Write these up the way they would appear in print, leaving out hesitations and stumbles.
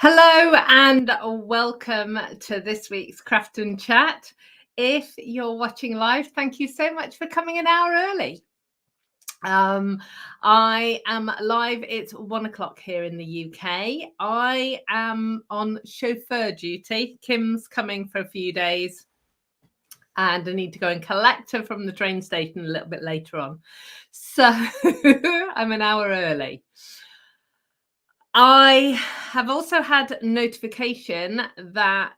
Hello and welcome to this week's Craft and Chat. If you're watching live, thank you so much for coming an hour early. I am live. It's 1 o'clock here in the UK. I am on chauffeur duty. Kim's coming for a few days and I need to go and collect her from the train station a little bit later on. So I'm an hour early. I have also had notification that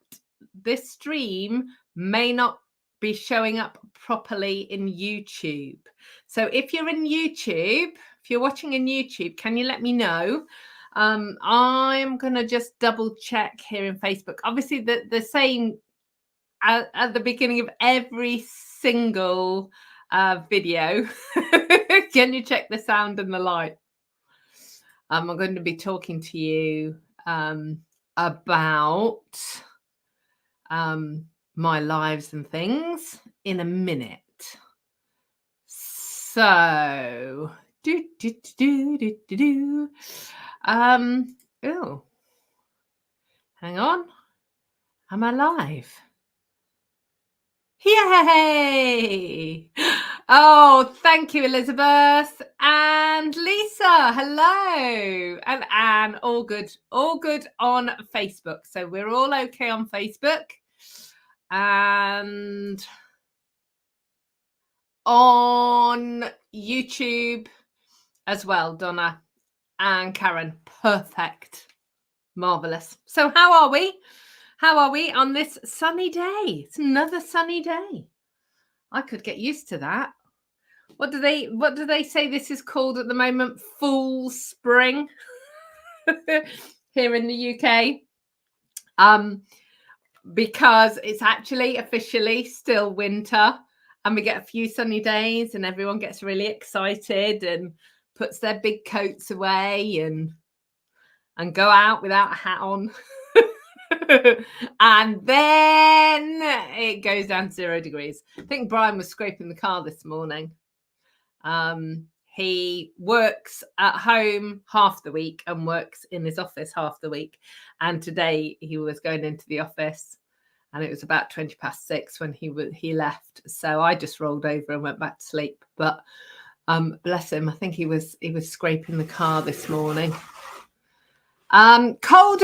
this stream may not be showing up properly in YouTube. So if you're in YouTube, if you're watching in YouTube, can you let me know? I'm going to just double check here in Facebook. Obviously, the same at the beginning of every single video. Can you check the sound and the light? I'm going to be talking to you about my lives and things in a minute. So, oh, hang on. Am I live? Yay! Oh, thank you, Elizabeth and Lisa. Hello, and Anne. All good on Facebook. So we're all okay on Facebook and on YouTube as well. Donna and Karen. Perfect. Marvelous. So how are we? How are we on this sunny day? It's another sunny day. I could get used to that. What do they say this is called at the moment? Full spring here in the UK. Because it's actually officially still winter and we get a few sunny days and everyone gets really excited and puts their big coats away and go out without a hat on. And then it goes down to 0 degrees. I think Brian was scraping the car this morning. He works at home half the week and works in his office half the week. And today he was going into the office and it was about 6:20 when he left. So I just rolled over and went back to sleep. But bless him, I think he was scraping the car this morning. Cold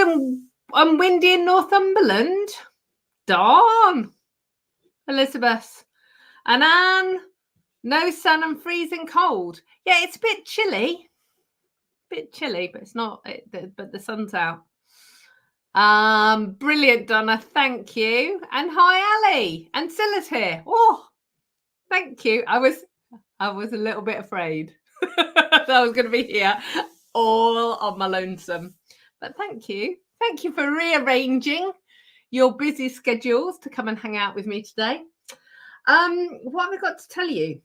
and windy in Northumberland. Darn. Elizabeth. And Anne, no sun and freezing cold. Yeah, it's a bit chilly. But it's not, but the sun's out. Brilliant, Donna. Thank you. And hi, Ali. And Silla's here. Oh, thank you. I was a little bit afraid that I was going to be here all on my lonesome. But thank you. Thank you for rearranging your busy schedules to come and hang out with me today. What have I got to tell you?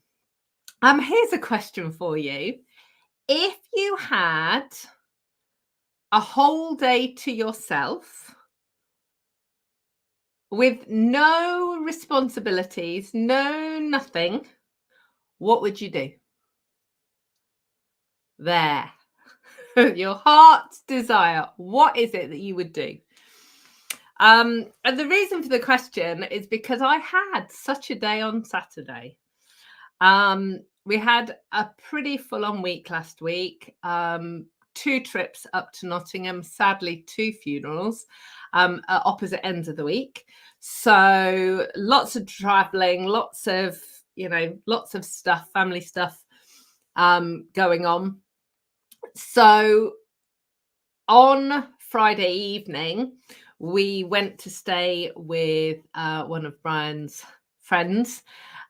Here's a question for you. If you had a whole day to yourself with no responsibilities, no nothing, what would you do? There. Your heart's desire. What is it that you would do? And the reason for the question is because I had such a day on Saturday. We had a pretty full-on week last week. 2 trips up to Nottingham, sadly 2 funerals at opposite ends of the week. So lots of traveling, lots of stuff, family stuff going on. So on Friday evening, we went to stay with one of Brian's friends,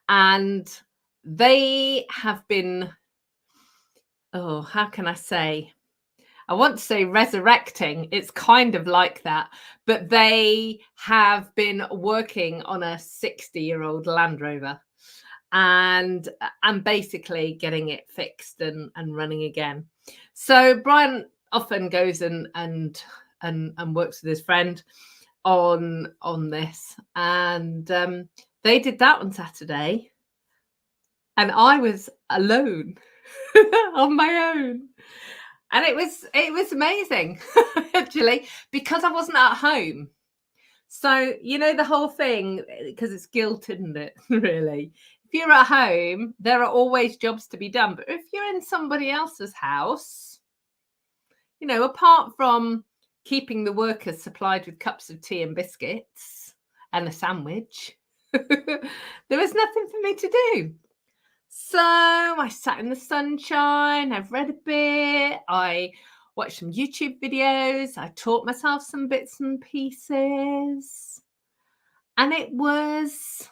and they have been, how can I say? I want to say resurrecting. It's kind of like that, but they have been working on a 60-year-old Land Rover and basically getting it fixed and running again. So Brian often goes and works with his friend on this, and they did that on Saturday, and I was alone on my own. And it was amazing, actually, because I wasn't at home. So, you know, the whole thing, because it's guilt, isn't it? Really. If you're at home, there are always jobs to be done. But if you're in somebody else's house, you know, apart from keeping the workers supplied with cups of tea and biscuits and a sandwich, there was nothing for me to do. So I sat in the sunshine, I've read a bit, I watched some YouTube videos, I taught myself some bits and pieces, and it was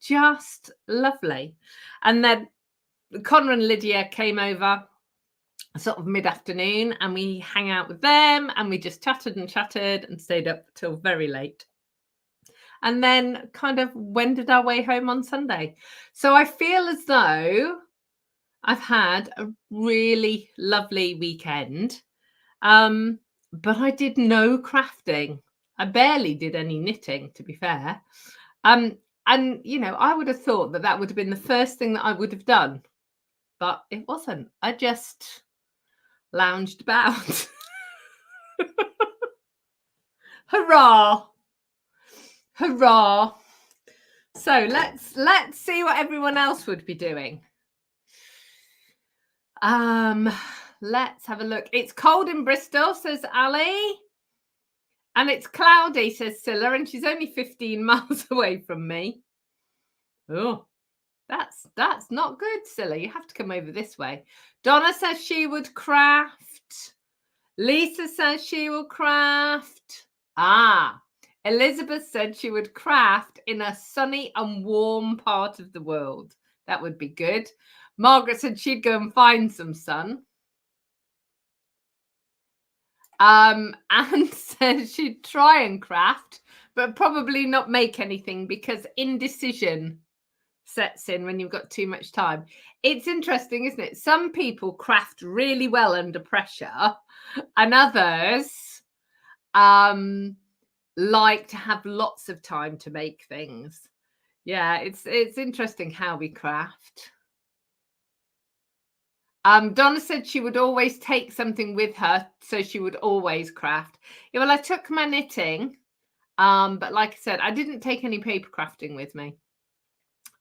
just lovely. And then Connor and Lydia came over sort of mid-afternoon, and we hang out with them, and we just chatted and stayed up till very late. And then kind of wended our way home on Sunday. So I feel as though I've had a really lovely weekend, but I did no crafting. I barely did any knitting, to be fair. And, you know, I would have thought that would have been the first thing that I would have done, but it wasn't. I just lounged about. Hurrah! Hurrah! So let's see what everyone else would be doing. Let's have a look. It's cold in Bristol, says Ali. And it's cloudy, says Scylla, and she's only 15 miles away from me. Oh, that's not good, Scylla. You have to come over this way. Donna says she would craft. Lisa says she will craft. Elizabeth said she would craft in a sunny and warm part of the world. That would be good. Margaret said she'd go and find some sun. And says she'd try and craft, but probably not make anything because indecision sets in when you've got too much time. It's interesting, isn't it? Some people craft really well under pressure, and others like to have lots of time to make things. Yeah, it's interesting how we craft. Donna said she would always take something with her, so she would always craft. Yeah, well, I took my knitting, but like I said, I didn't take any paper crafting with me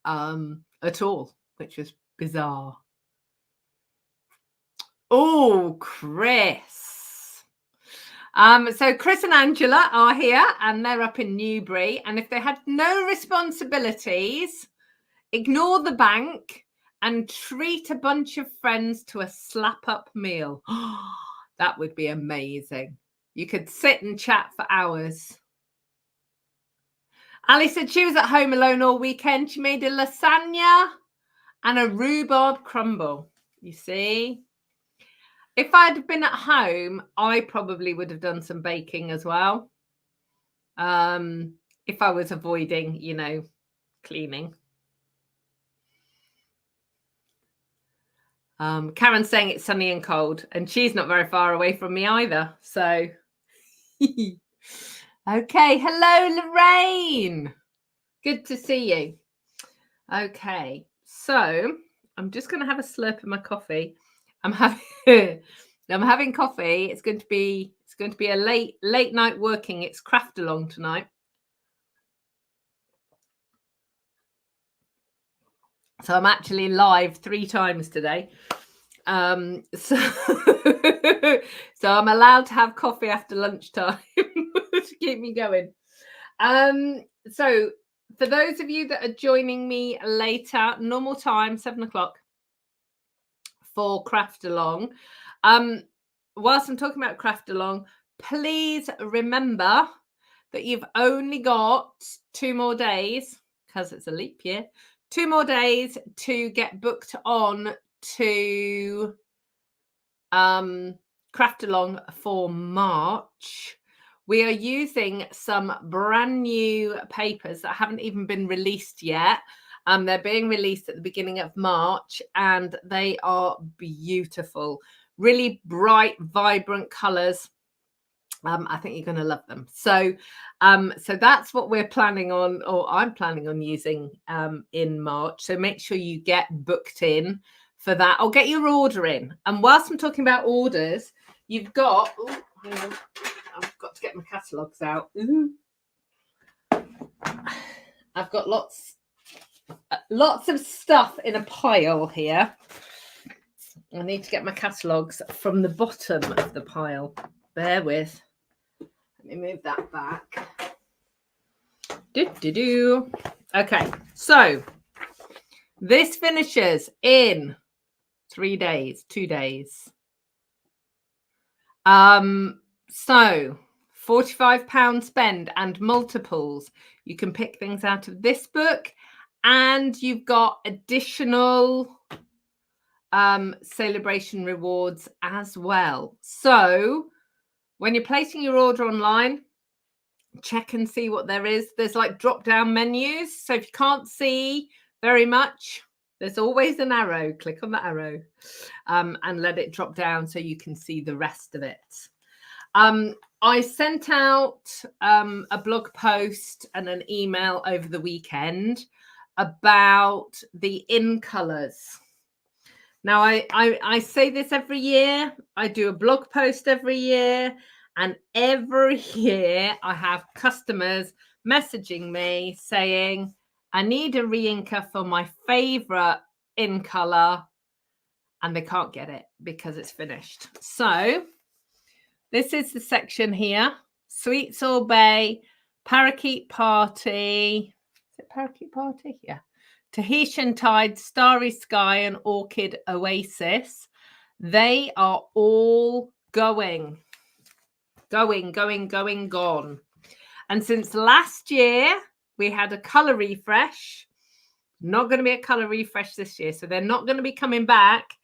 at all, which was bizarre. Oh, Chris. So Chris and Angela are here, and they're up in Newbury. And if they had no responsibilities, ignore the bank and treat a bunch of friends to a slap-up meal. That would be amazing. You could sit and chat for hours. Ali said she was at home alone all weekend. She made a lasagna and a rhubarb crumble. You see? If I'd been at home, I probably would have done some baking as well. If I was avoiding, you know, cleaning. Karen's saying it's sunny and cold, and she's not very far away from me either. So, okay. Hello, Lorraine. Good to see you. Okay, so I'm just going to have a slurp of my coffee. I'm having coffee. It's going to be a late night working. It's craft along tonight. So I'm actually live 3 times today. So I'm allowed to have coffee after lunchtime to keep me going. So for those of you that are joining me later, normal time, 7 o'clock for craft along. Whilst I'm talking about craft along, please remember that you've only got 2 more days, because it's a leap year, 2 more days to get booked on to craft along for March. We are using some brand new papers that haven't even been released yet. They're being released at the beginning of March, and they are beautiful, really bright, vibrant colors. I think you're going to love them. So that's what we're planning on, or I'm planning on using in March. So make sure you get booked in for that, or get your order in. And whilst I'm talking about orders, you've got, hang on, I've got to get my catalogues out. I've got lots of stuff in a pile here. I need to get my catalogues from the bottom of the pile. Bear with. Let me move that back. Okay, so this finishes in 2 days. So £45 spend and multiples. You can pick things out of this book, and you've got additional celebration rewards as well. So when you're placing your order online, check and see what there is. There's like drop down menus, so if you can't see very much, there's always an arrow. Click on the arrow and let it drop down so you can see the rest of it. I sent out a blog post and an email over the weekend about the in colours. Now, I say this every year. I do a blog post every year, and every year I have customers messaging me saying, I need a re-inker for my favourite in colour, and they can't get it because it's finished. So this is the section here. Sweet Sorbet, Parakeet Party. Is it Parakeet Party? Yeah. Tahitian Tide, Starry Sky, and Orchid Oasis. They are all gone. And since last year, we had a colour refresh. Not going to be a colour refresh this year. So they're not going to be coming back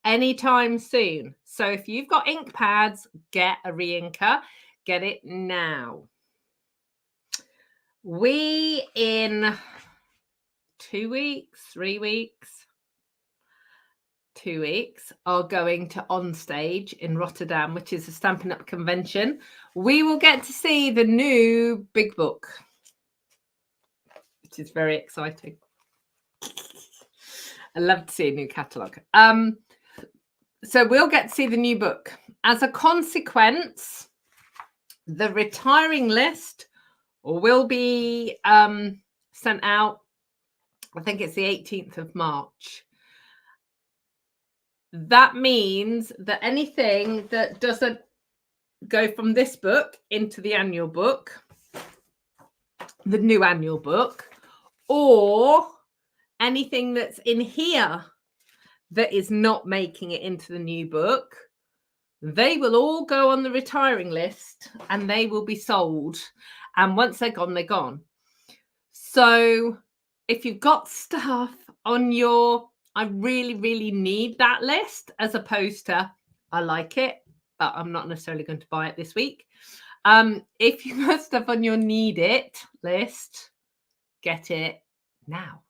anytime soon. So if you've got ink pads, get a re-inker. Get it now. We in 2 weeks, 3 weeks, 2 weeks are going to On Stage in Rotterdam, which is a Stampin' Up convention. We will get to see the new big book, which is very exciting. I love to see a new catalogue. So we'll get to see the new book. As a consequence, the retiring list will be sent out. I think it's the 18th of March. That means that anything that doesn't go from this book into the annual book, the new annual book, or anything that's in here that is not making it into the new book, they will all go on the retiring list and they will be sold. And once they're gone, they're gone. So if you've got stuff on your, I really, really need that list, as opposed to, I like it, but I'm not necessarily going to buy it this week. If you've got stuff on your need it list, get it now.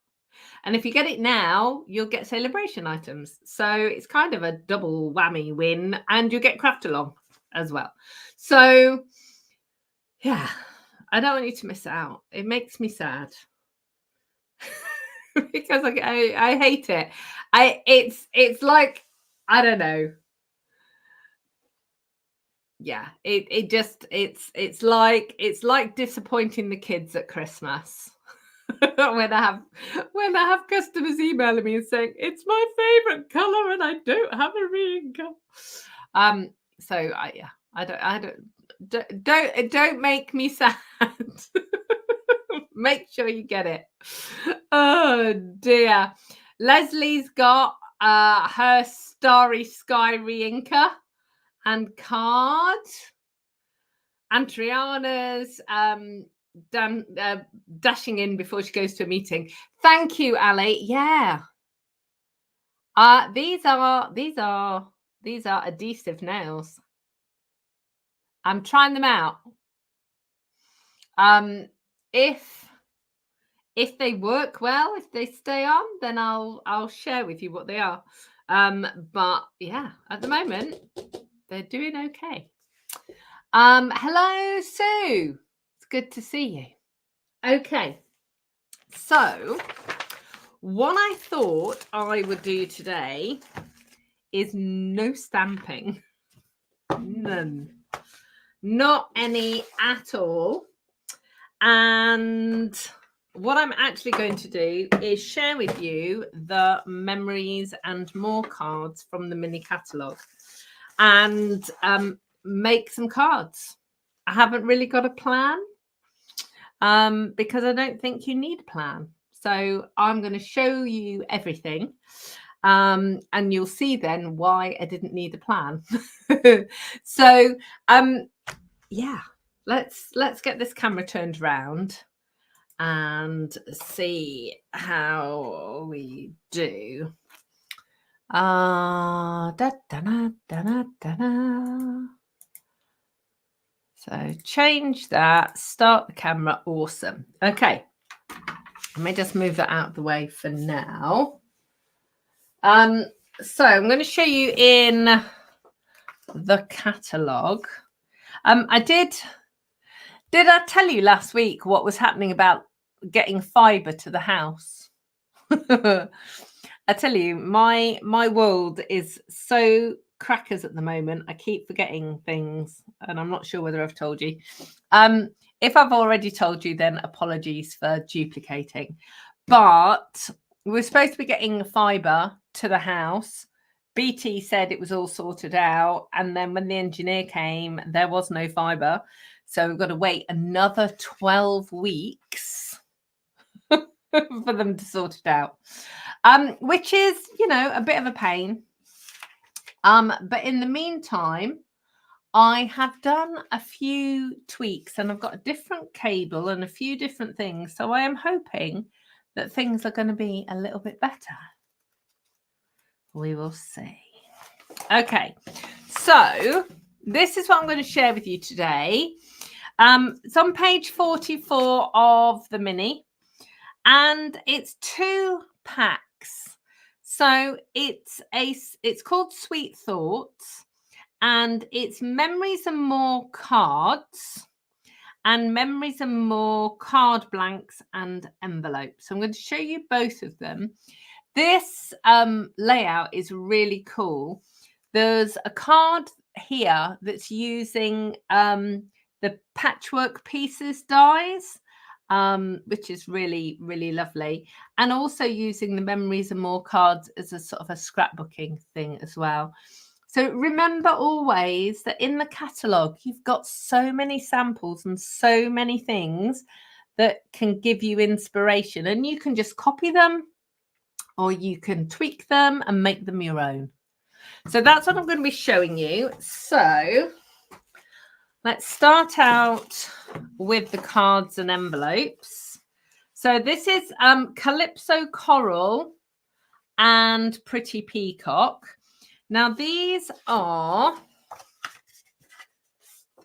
And if you get it now, you'll get celebration items. So it's kind of a double whammy win, and you'll get craft along as well. So yeah, I don't want you to miss out. It makes me sad. Because I hate it. It's like, I don't know. Yeah, it's like disappointing the kids at Christmas. when I have customers emailing me and saying it's my favorite color and I don't have a re-inker. So don't make me sad. Make sure you get it. Oh dear. Leslie's got her Starry Sky re-inker and card. And Triana's dashing in before she goes to a meeting. Thank you, Ali. Yeah. These are adhesive nails. I'm trying them out. If they work well, if they stay on, then I'll share with you what they are. But yeah, at the moment, they're doing okay. Hello, Sue. It's good to see you. Okay, so What I thought I would do today is no stamping. None. Not any at all. And what I'm actually going to do is share with you the memories and more cards from the mini catalogue and make some cards. I haven't really got a plan because I don't think you need a plan. So I'm going to show you everything. And you'll see then why I didn't need a plan. So yeah, let's get this camera turned around and see how we do. Da, da, da, da, da, da. So change that, start the camera. Awesome. Okay, let me just move that out of the way for now. So I'm going to show you in the catalogue. I did I tell you last week what was happening about getting fibre to the house? I tell you, my world is so crackers at the moment. I keep forgetting things, and I'm not sure whether I've told you. If I've already told you, then apologies for duplicating. But we're supposed to be getting fibre to the house. BT said it was all sorted out, and then when the engineer came, there was no fibre. So we've got to wait another 12 weeks for them to sort it out, which is, you know, a bit of a pain. But in the meantime, I have done a few tweaks and I've got a different cable and a few different things. So I am hoping that things are going to be a little bit better. We will see. Okay, so this is what I'm going to share with you today. It's on page 44 of the mini, and it's 2 packs. So it's called Sweet Thoughts, and it's memories and more cards, and memories and more card blanks and envelopes. So I'm going to show you both of them. This layout is really cool. There's a card here that's using the patchwork pieces dies, which is really, really lovely. And also using the memories and more cards as a sort of a scrapbooking thing as well. So remember always that in the catalogue, you've got so many samples and so many things that can give you inspiration, and you can just copy them or you can tweak them and make them your own. So that's what I'm going to be showing you. So let's start out with the cards and envelopes. So this is Calypso Coral and Pretty Peacock. Now these are,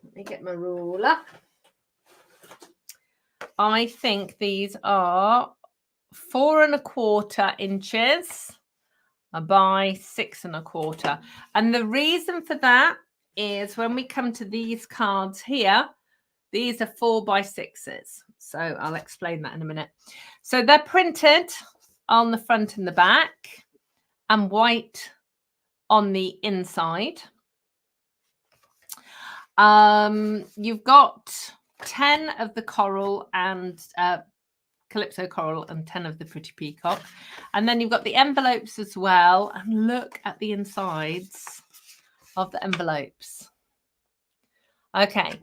let me get my ruler. I think these are 4 1/4 inches by 6 1/4. And the reason for that is when we come to these cards here, these are 4 by 6s. So I'll explain that in a minute. So they're printed on the front and the back and white on the inside. You've got 10 of the coral and Calypso Coral and 10 of the Pretty Peacock. And then you've got the envelopes as well. And look at the insides of the envelopes. Okay.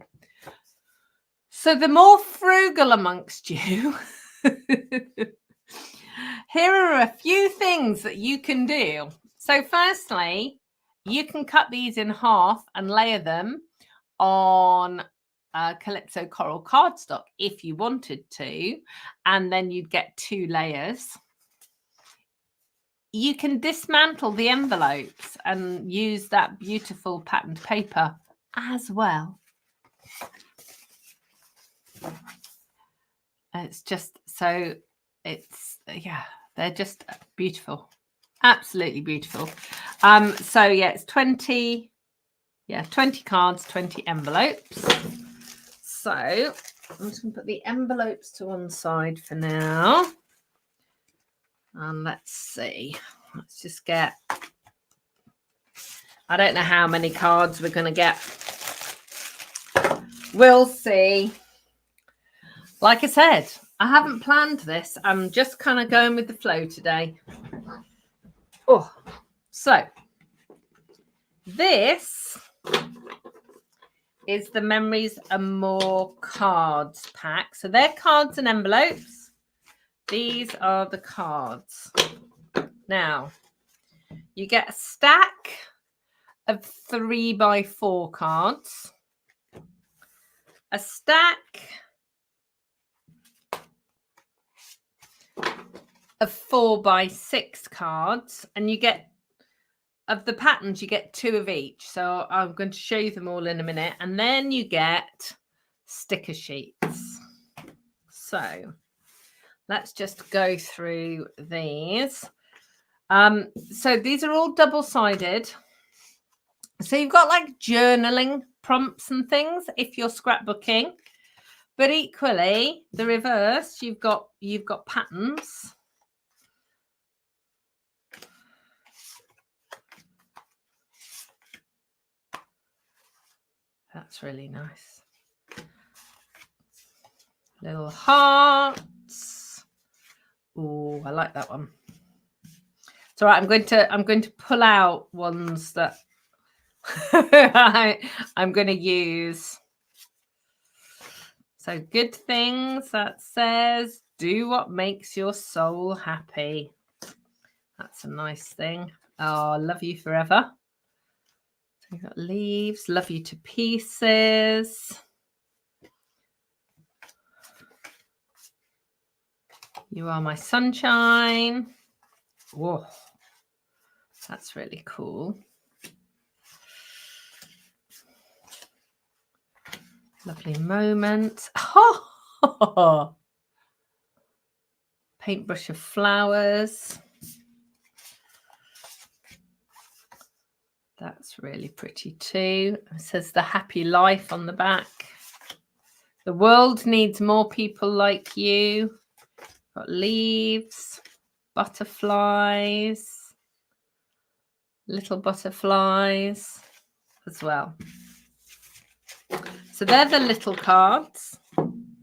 So the more frugal amongst you, here are a few things that you can do. So firstly, you can cut these in half and layer them on Calypso Coral cardstock if you wanted to, and then you'd get 2 layers. You can dismantle the envelopes and use that beautiful patterned paper as well. It's just so, it's, yeah, they're just beautiful. Absolutely beautiful. So yeah, it's 20 cards, 20 envelopes. So I'm just going to put the envelopes to one side for now. And let's see. Let's just get... I don't know how many cards we're going to get. We'll see. Like I said, I haven't planned this. I'm just kind of going with the flow today. Oh, so this is the Memories and More cards pack. So they're cards and envelopes. These are the cards. Now, you get a stack of 3x4 cards, a stack of 4x6 cards, and you get, of the patterns, you get 2 of each. So I'm going to show you them all in a minute. And then you get sticker sheets. So let's just go through these. So these are all double-sided. So you've got like journaling prompts and things if you're scrapbooking, but equally the reverse, you've got patterns. That's really nice. Little hearts. Oh, I like that one. It's all right. I'm going to pull out ones that I'm going to use. So good things, that says, do what makes your soul happy. That's a nice thing. Oh, love you forever. So we've got leaves, love you to pieces. You are my sunshine. Whoa, that's really cool. Lovely moment. Oh, paintbrush of flowers. That's really pretty too. It says the happy life on the back. The world needs more people like you. Got leaves, butterflies, little butterflies as well. So they're the little cards. And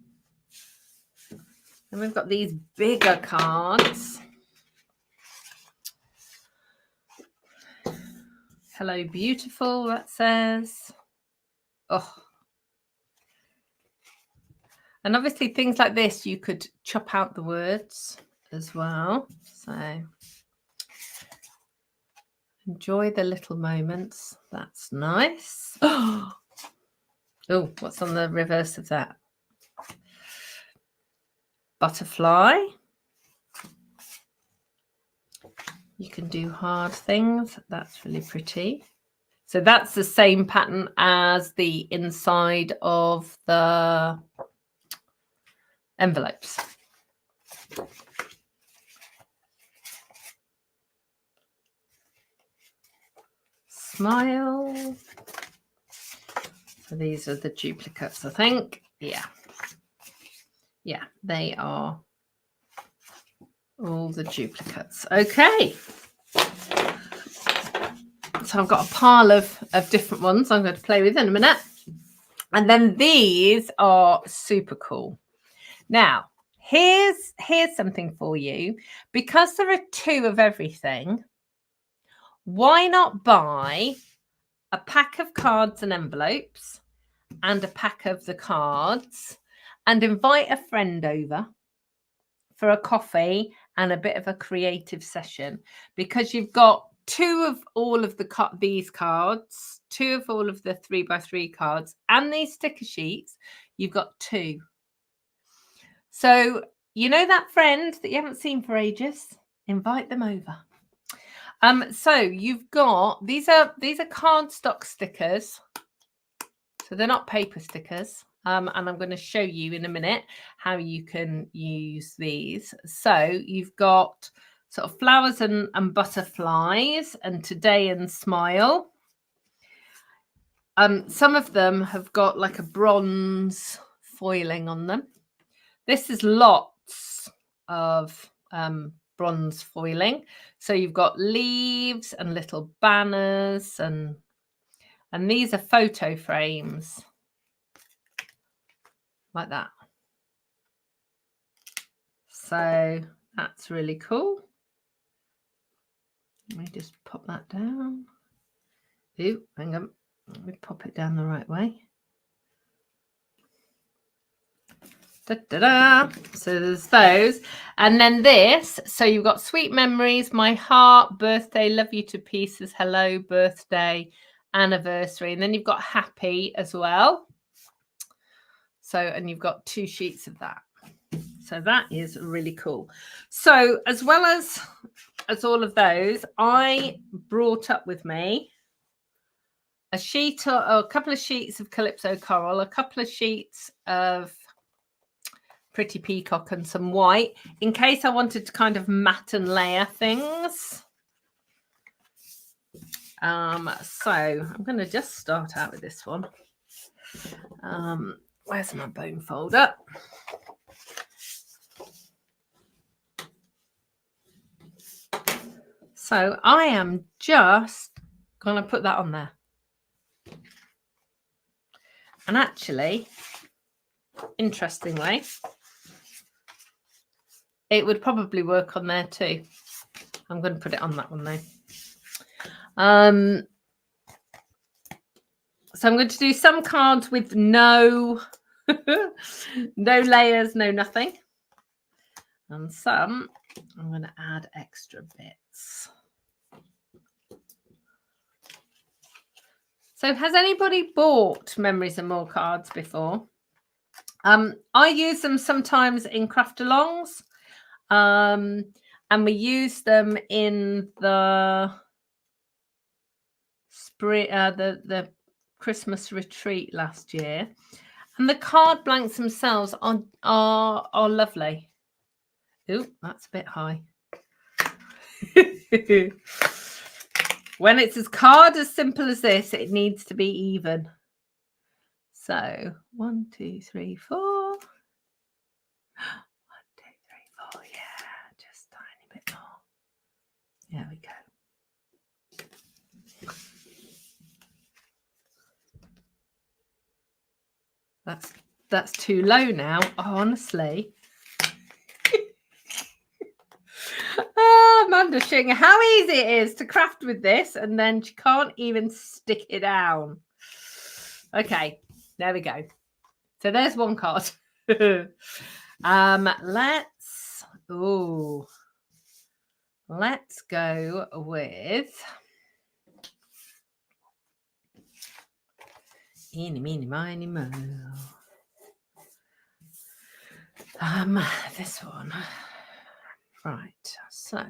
we've got these bigger cards. Hello, beautiful, that says. Oh. And obviously things like this, you could chop out the words as well. So enjoy the little moments. That's nice. Oh, what's on the reverse of that? Butterfly. You can do hard things. That's really pretty. So that's the same pattern as the inside of the envelopes. Smile. So these are the duplicates, I think. Yeah. Yeah, they are all the duplicates. Okay. So I've got a pile of different ones I'm going to play with in a minute. And then these are super cool. Now, here's something for you. Because there are 2 of everything, why not buy a pack of cards and envelopes and a pack of the cards and invite a friend over for a coffee and a bit of a creative session, because you've got 2 of all of these cards, 2 of all of the 3x3 cards, and these sticker sheets. You've got 2. So you know that friend that you haven't seen for ages? Invite them over. So you've got these are cardstock stickers. So they're not paper stickers. And I'm going to show you in a minute how you can use these. So you've got sort of flowers and butterflies and today and smile. Some of them have got like a bronze foiling on them. This is lots of bronze foiling. So you've got leaves and little banners, and these are photo frames like that. So that's really cool. Let me just pop that down. Ooh, hang on. Let me pop it down the right way. Da-da-da. So there's those. And then this. So you've got sweet memories, my heart, birthday, love you to pieces, hello, birthday, anniversary. And then you've got happy as well. So, and you've got 2 sheets of that. So that is really cool. So as well as all of those, I brought up with me a sheet or a couple of sheets of Calypso Coral, a couple of sheets of Pretty Peacock, and some white in case I wanted to kind of matte and layer things. So I'm going to just start out with this one. Where's my bone folder? So I am just going to put that on there. And actually, interestingly, it would probably work on there too. I'm going to put it on that one though. So I'm going to do some cards with no layers, no nothing. And some I'm going to add extra bits. So has anybody bought Memories and More cards before? I use them sometimes in craft-alongs, and we use them in the spring, the Christmas retreat last year, and the card blanks themselves are lovely. Ooh, that's a bit high. When it's a card as simple as this, it needs to be even. So 1, 2, 3, 4. 1, 2, 3, 4. Yeah, just a tiny bit more. There we go. That's too low now, honestly. Amanda's showing how easy it is to craft with this, and then she can't even stick it down. Okay, there we go. So there's one card. Let's go with eeny, meeny, miny, mo. This one. Right, so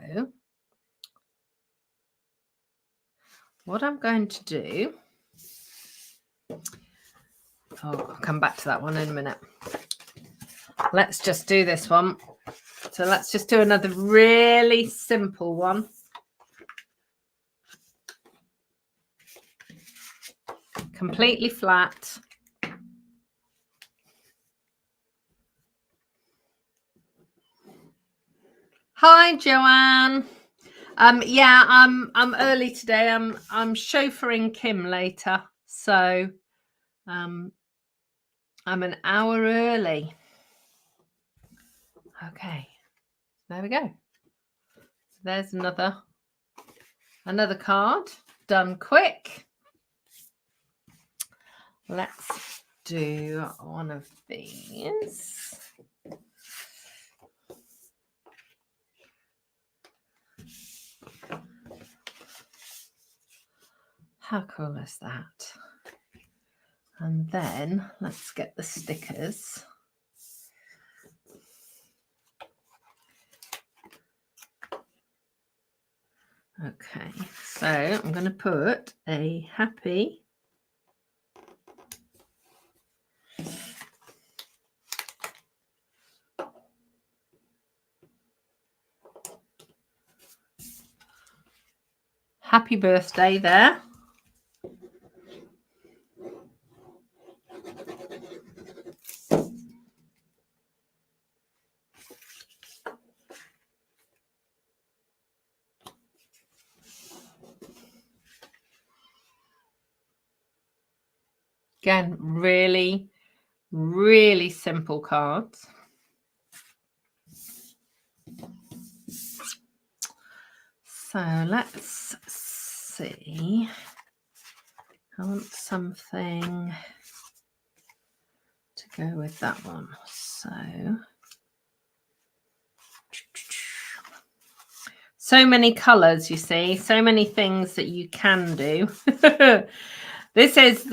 what I'm going to do, I'll come back to that one in a minute. Let's just do this one. So let's just do another really simple one. Completely flat. Hi, Joanne. Yeah, I'm early today. I'm chauffeuring Kim later, so I'm an hour early. Okay, there we go. There's another card done quick. Let's do one of these. How cool is that? And then let's get the stickers. Okay, so I'm going to put a happy birthday there. Again, really, really simple cards. So let's see. I want something to go with that one. So many colors, you see, so many things that you can do. This is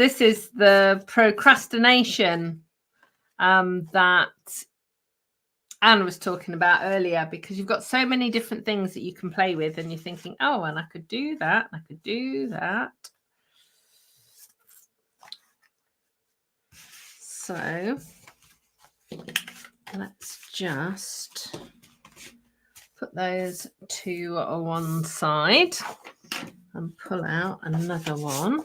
the procrastination that Anne was talking about earlier, because you've got so many different things that you can play with, and you're thinking, oh, and I could do that, I could do that. So let's just put those to one side and pull out another one.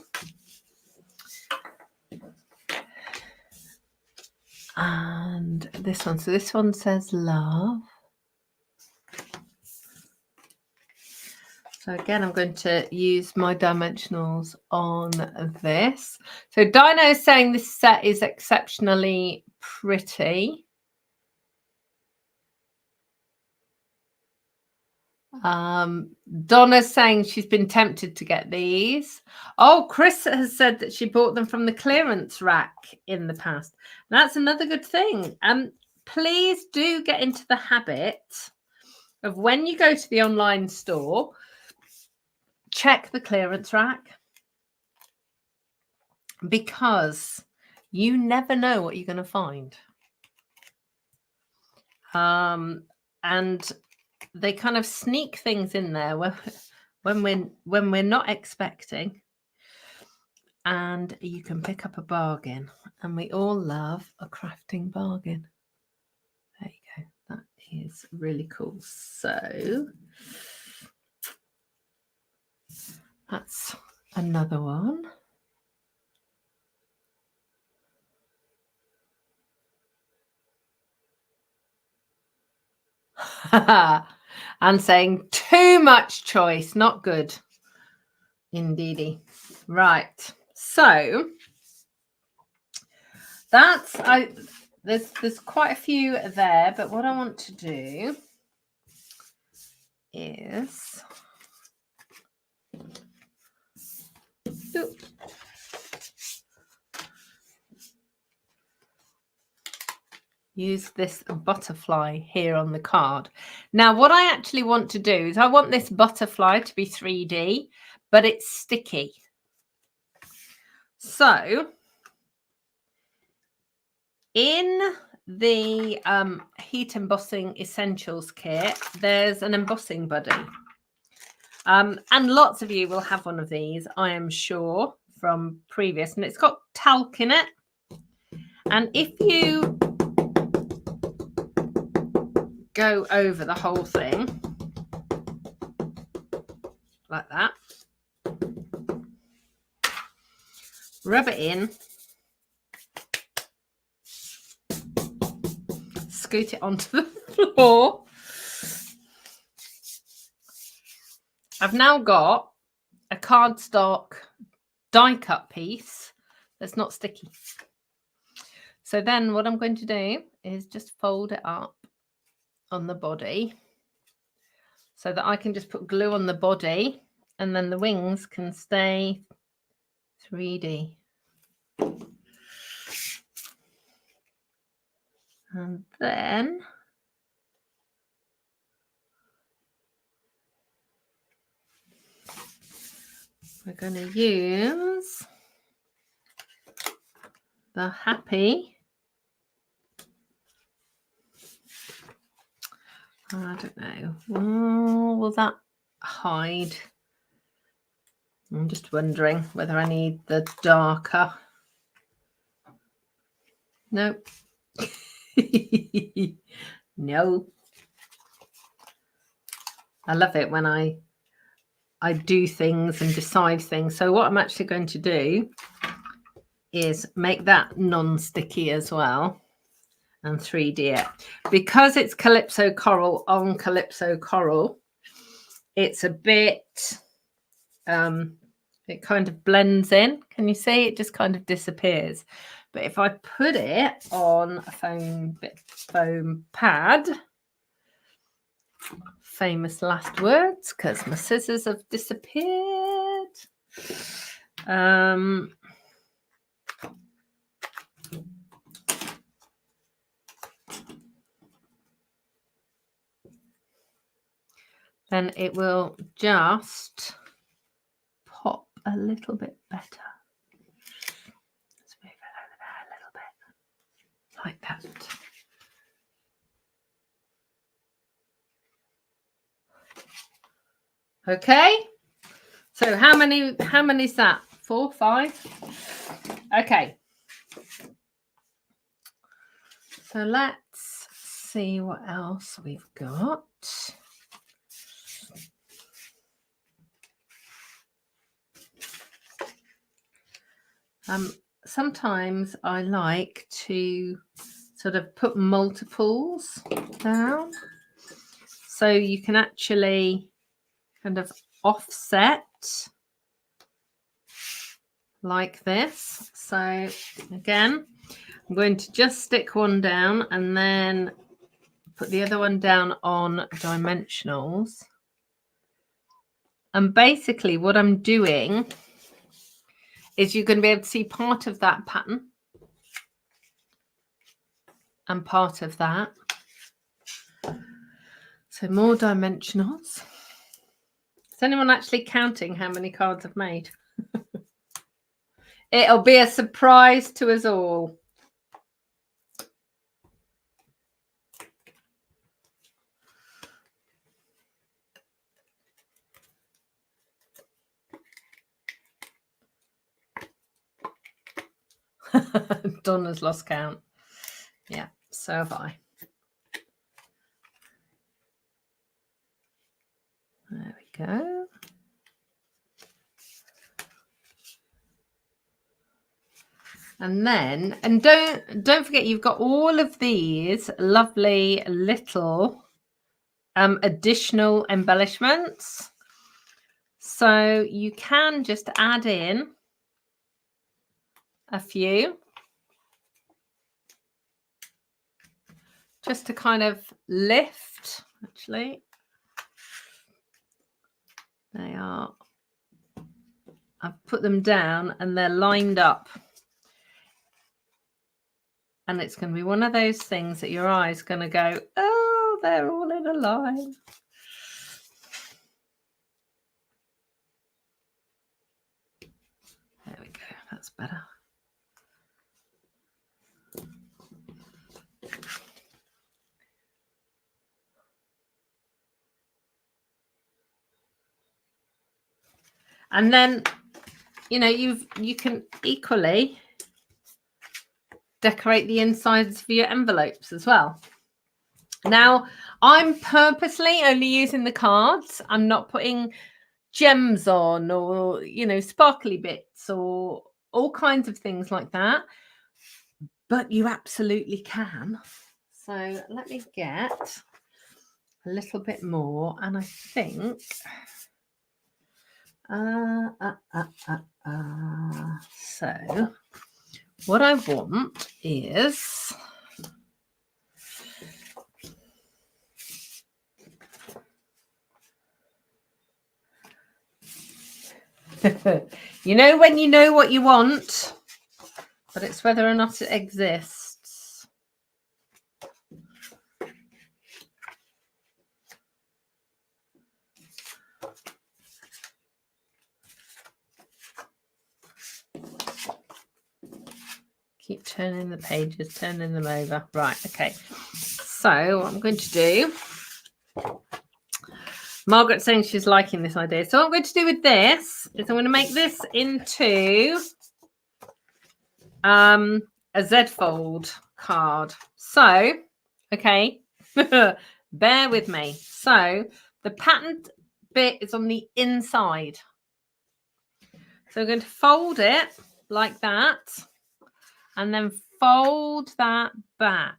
And this one. So this one says love. So again, I'm going to use my dimensionals on this. So Dino is saying this set is exceptionally pretty. Donna's saying she's been tempted to get these. Oh, Chris has said that she bought them from the clearance rack in the past. That's another good thing. Please do get into the habit of, when you go to the online store, check the clearance rack, because you never know what you're going to find. And they kind of sneak things in there when we're not expecting, and you can pick up a bargain. And we all love a crafting bargain. There you go. That is really cool. So that's another one. And saying too much choice, not good. Indeedy. Right. So that's there's quite a few there, but what I want to do is use this butterfly here on the card. Now, what I actually want to do is I want this butterfly to be 3D, but it's sticky. So in the Heat Embossing Essentials kit, there's an embossing buddy. And lots of you will have one of these, I am sure, from previous. And it's got talc in it. And if you go over the whole thing like that, rub it in, scoot it onto the floor. I've now got a cardstock die cut piece that's not sticky. So then what I'm going to do is just fold it up on the body so that I can just put glue on the body, and then the wings can stay 3D. And then we're going to use the happy. I don't know. Oh, will that hide? I'm just wondering whether I need the darker. Nope. No. I love it when I do things and decide things. So what I'm actually going to do is make that non-sticky as well and 3D it. Because it's Calypso Coral on Calypso Coral, it's a bit, it kind of blends in. Can you see? It just kind of disappears. But if I put it on a foam pad, famous last words, because my scissors have disappeared. Then it will just pop a little bit better. Let's move it over there a little bit, like that. Okay. So how many is that? 4, 5? Okay. So let's see what else we've got. Sometimes I like to sort of put multiples down, so you can actually kind of offset like this. So again, I'm going to just stick one down and then put the other one down on dimensionals. And basically what I'm doing is you're going to be able to see part of that pattern and part of that. So more dimensionals. Is anyone actually counting how many cards I've made? It'll be a surprise to us all. Donna's lost count. Yeah, so have I. There we go. And then, and don't forget, you've got all of these lovely little additional embellishments. So you can just add in a few just to kind of lift. Actually, they are, I've put them down and they're lined up. And it's going to be one of those things that your eye's going to go, oh, they're all in a line. There we go. That's better. And then, you know, you can equally decorate the insides of your envelopes as well. Now, I'm purposely only using the cards. I'm not putting gems on or, you know, sparkly bits or all kinds of things like that. But you absolutely can. So let me get a little bit more. And I think... So what I want is you know when you know what you want, but it's whether or not it exists. Keep turning the pages, turning them over. Right, okay. So what I'm going to do, Margaret's saying she's liking this idea. So what I'm going to do with this is I'm going to make this into a Z fold card. So, okay, bear with me. So the patterned bit is on the inside. So I'm going to fold it like that and then fold that back.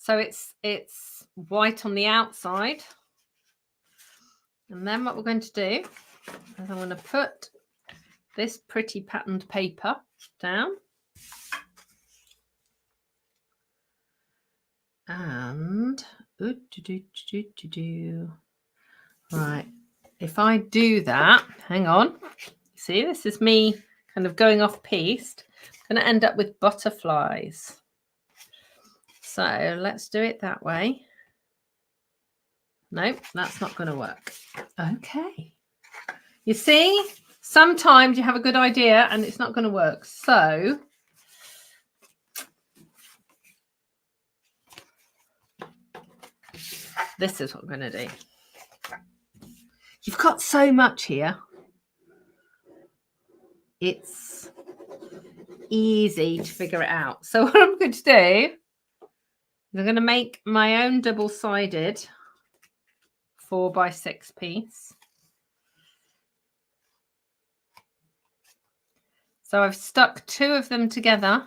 So it's white on the outside. And then what we're going to do is I'm going to put this pretty patterned paper down. And right, if I do that, hang on. See, this is me kind of going off piste. I'm going to end up with butterflies. So let's do it that way. Nope, that's not going to work. Okay. You see, sometimes you have a good idea and it's not going to work. So this is what we're going to do. You've got so much here. It's easy to figure it out. So what I'm going to do is I'm going to make my own double-sided 4x6 piece. So I've stuck 2 of them together.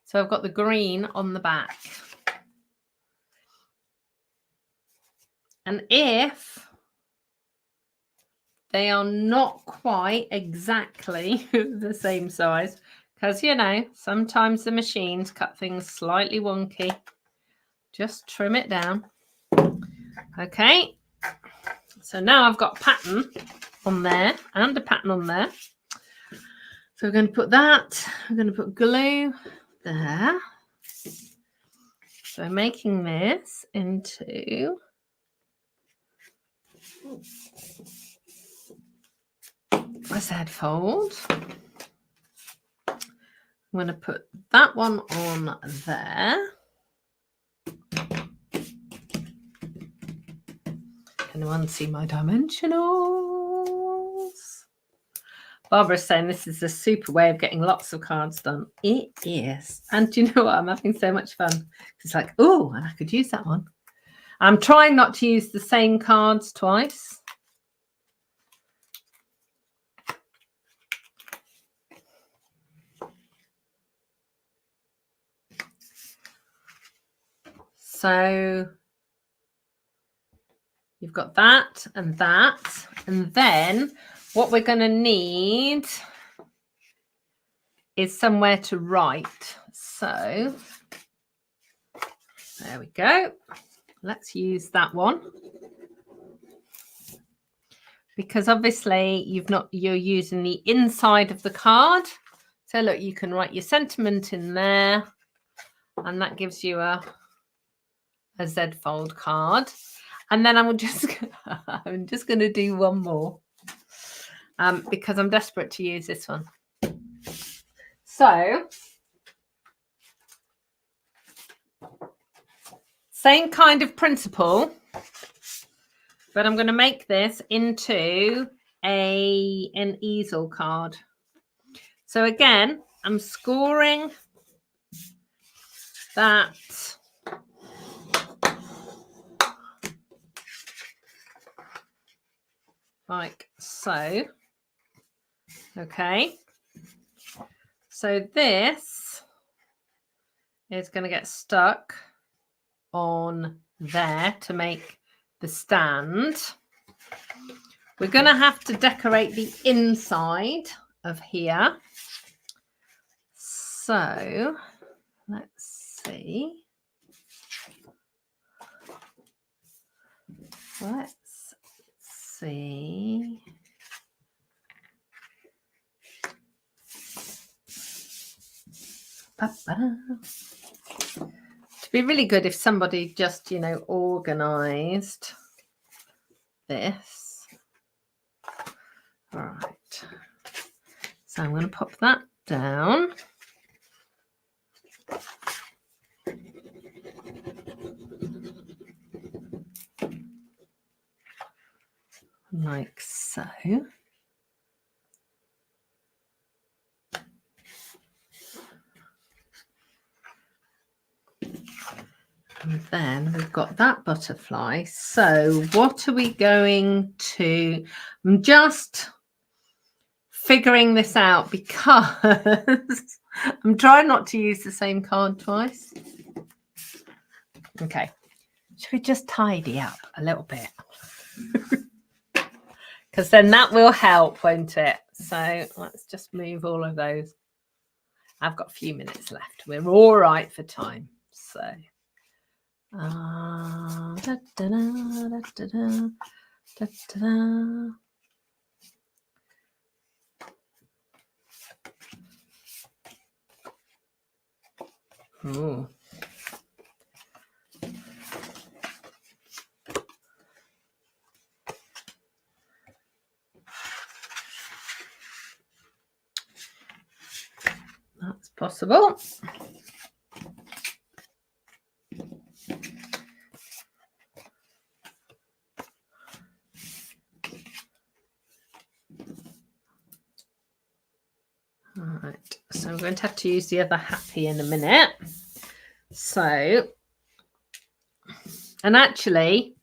So I've got the green on the back. And if they are not quite exactly the same size, because, you know, sometimes the machines cut things slightly wonky, just trim it down. Okay. So now I've got a pattern on there and a pattern on there. So we're going to put that. We're going to put glue there. So making this into a Z fold. I'm going to put that one on there. Anyone see my dimensionals? Barbara's saying this is a super way of getting lots of cards done. It is. And do you know what? I'm having so much fun. It's like, oh, and I could use that one. I'm trying not to use the same cards twice. So you've got that. And then what we're going to need is somewhere to write. So there we go. Let's use that one. Because obviously you're using the inside of the card. So look, you can write your sentiment in there. And that gives you a Z fold card. And then I'm just going to do one more. Because I'm desperate to use this one. So, same kind of principle, but I'm going to make this into an easel card. So again, I'm scoring that like so. Okay. So this is going to get stuck on there to make the stand. We're going to have to decorate the inside of here. So let's see. Let's see. To be really good if somebody just, you know, organized this. All right. So I'm going to pop that down. Like so. And then we've got that butterfly. So what are we going to... I'm just figuring this out because I'm trying not to use the same card twice. Okay. Should we just tidy up a little bit? Because then that will help, won't it? So let's just move all of those. I've got a few minutes left. We're all right for time. So, Ooh. That's possible. All right, so I'm going to have to use the other happy in a minute. So, and actually,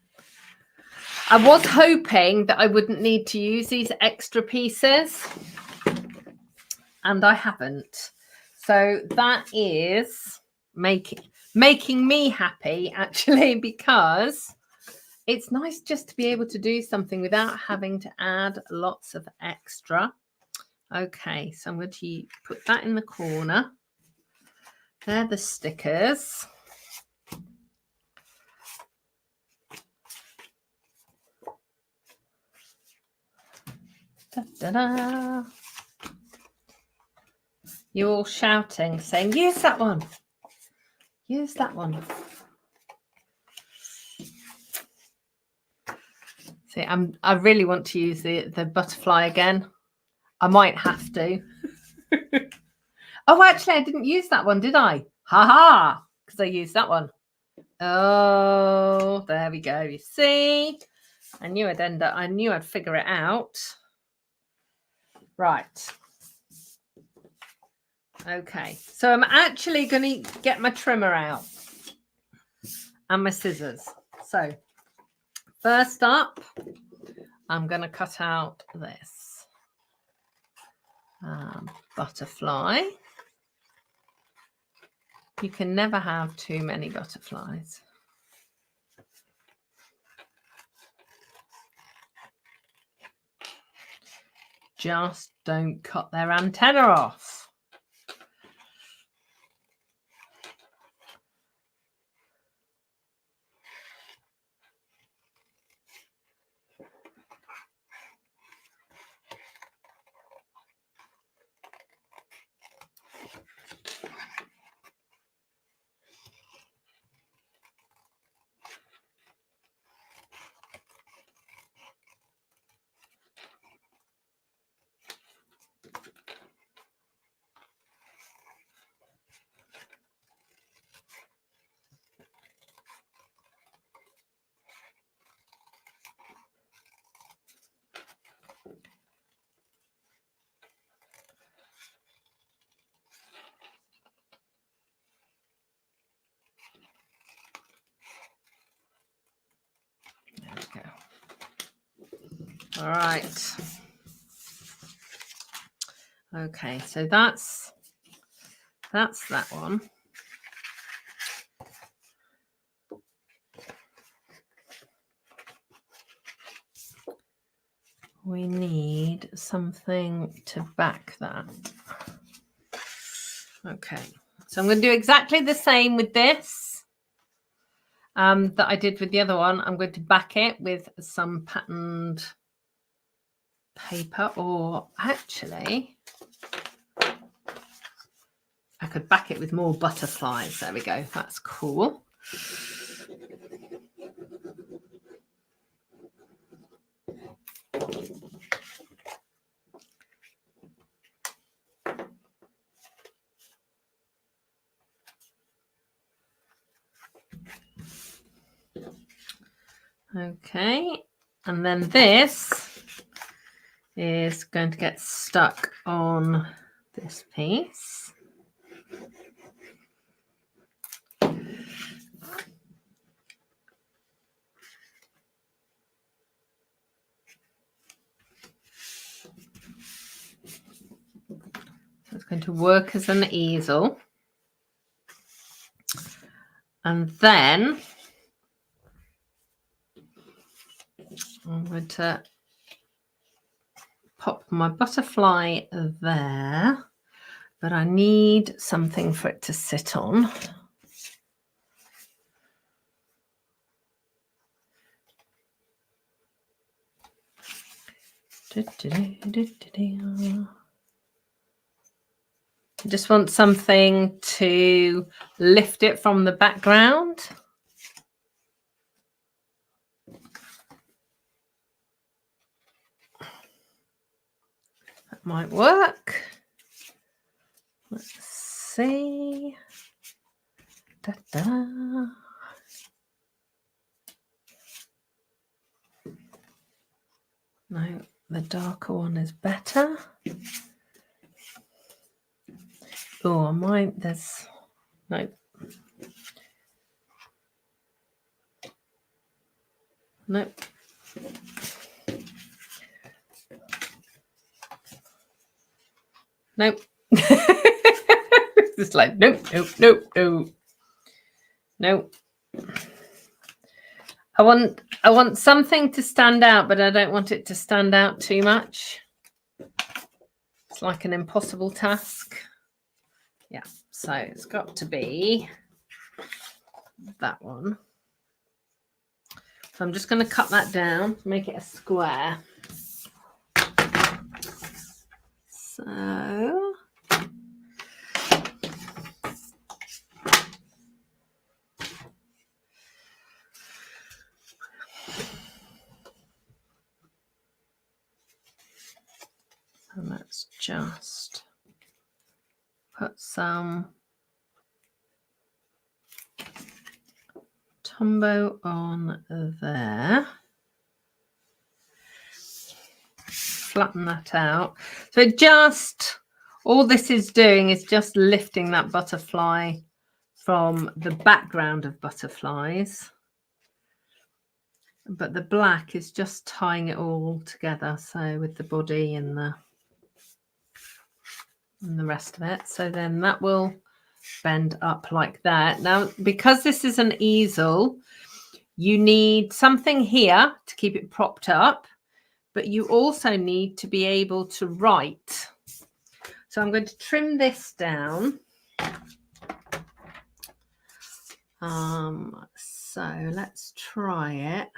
I was hoping that I wouldn't need to use these extra pieces, and I haven't. So that is making me happy, actually, because it's nice just to be able to do something without having to add lots of extra. Okay, so I'm going to put that in the corner. They're the stickers. Da-da-da. You're all shouting, saying, use that one. Use that one. See, I really want to use the butterfly again. I might have to. Oh, actually, I didn't use that one, did I? Ha ha! Because I used that one. Oh, there we go. You see? I knew I'd end up. I knew I'd figure it out. Right. Okay. So I'm actually going to get my trimmer out and my scissors. So first up, I'm going to cut out this butterfly. You can never have too many butterflies. Just don't cut their antenna off. There we go. All right. Okay, so that's that one. We need something to back that. Okay, so I'm going to do exactly the same with this that I did with the other one. I'm going to back it with some patterned paper, or actually I could back it with more butterflies. There we go. That's cool. Okay, and then this is going to get stuck on this piece. going to work as an easel. And then I'm going to pop my butterfly there, but I need something for it to sit on. I just want something to lift it from the background. That might work. Let's see. Da-da. No, the darker one is better. Oh, I might, there's, no. Nope. Nope. It's like, nope, nope, nope, nope. Nope. I want something to stand out, but I don't want it to stand out too much. It's like an impossible task. Yeah, so it's got to be that one. So I'm just going to cut that down, make it a square. So and let's just put some Tombow on there. Flatten that out. So just, all this is doing is just lifting that butterfly from the background of butterflies. But the black is just tying it all together. So with the body and the rest of it. So then that will bend up like that. Now, because this is an easel, you need something here to keep it propped up, but you also need to be able to write. So I'm going to trim this down. So let's try it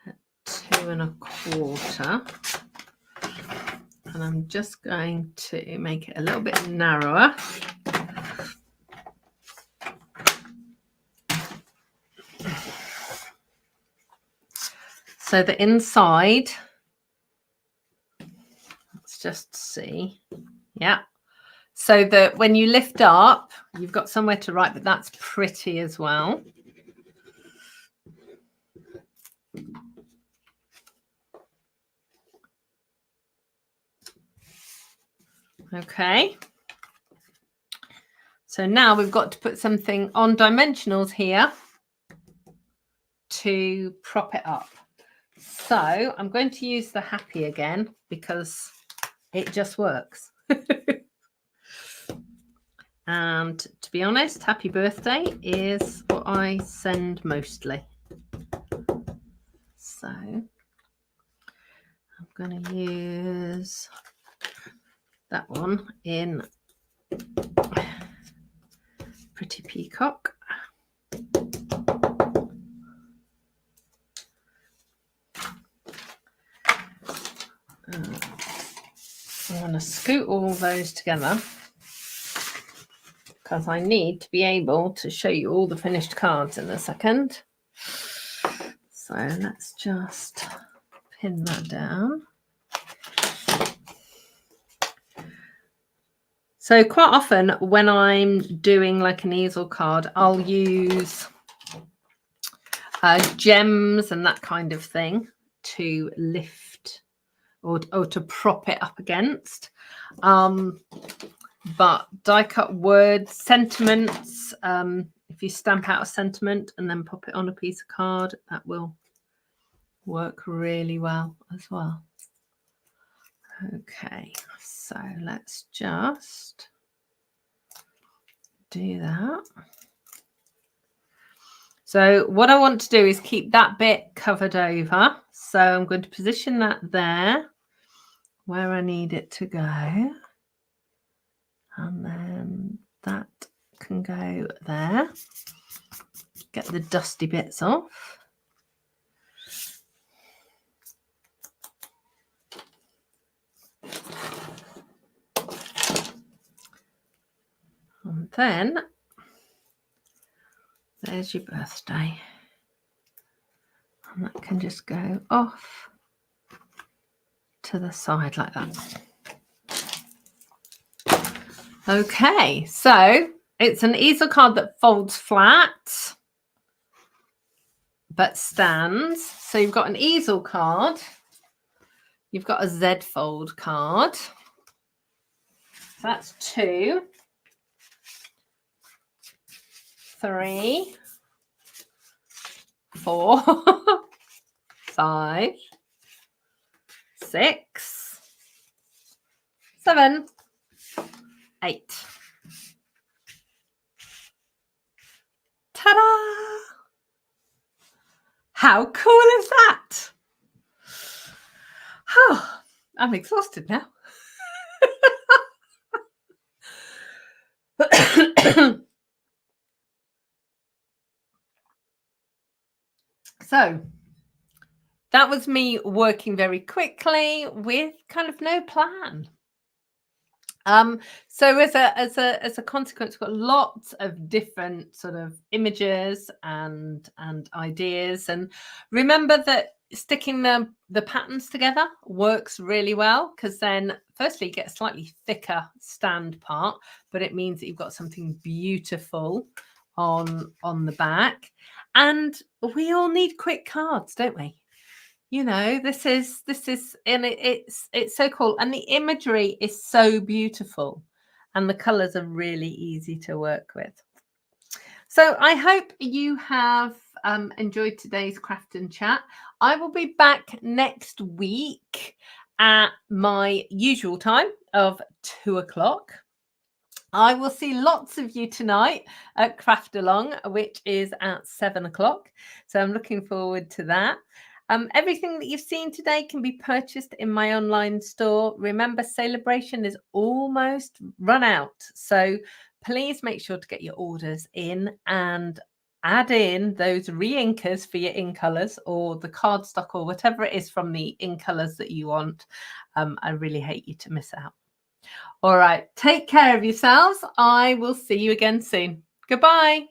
at 2 1/4. And I'm just going to make it a little bit narrower. So the inside, let's just see. Yeah. So that when you lift up, you've got somewhere to write, but that's pretty as well. Okay. So now we've got to put something on dimensionals here to prop it up. So I'm going to use the happy again because it just works. And to be honest, happy birthday is what I send mostly. So I'm going to use that one in Pretty Peacock. I'm going to scoot all those together because I need to be able to show you all the finished cards in a second. So let's just pin that down. So quite often when I'm doing like an easel card, I'll use gems and that kind of thing to lift or to prop it up against. But die cut words, sentiments, if you stamp out a sentiment and then pop it on a piece of card, that will work really well as well. Okay, so let's just do that. So what I want to do is keep that bit covered over. So I'm going to position that there where I need it to go. And then that can go there. Get the dusty bits off. And then there's your birthday. And that can just go off to the side like that. Okay, so it's an easel card that folds flat but stands. So you've got an easel card. You've got a Z fold card. So that's 2, 3, 4, 5, 6, 7, 8. Ta-da! How cool is that? Oh, I'm exhausted now. So that was me working very quickly with kind of no plan. So as a consequence, we've got lots of different sort of images and ideas. And remember that sticking the patterns together works really well, because then firstly you get a slightly thicker stand part, but it means that you've got something beautiful on the back. And we all need quick cards, don't we? You know, this is and it's so cool, and the imagery is so beautiful, and the colors are really easy to work with. So I hope you have enjoyed today's craft and chat. I will be back next week at my usual time of 2 o'clock. I will see lots of you tonight at Craft Along, which is at 7 o'clock. So I'm looking forward to that. Everything that you've seen today can be purchased in my online store. Remember, Celebration is almost run out. So please make sure to get your orders in and add in those re-inkers for your in colours, or the cardstock, or whatever it is from the in colours that you want. I really hate you to miss out. All right, take care of yourselves. I will see you again soon. Goodbye.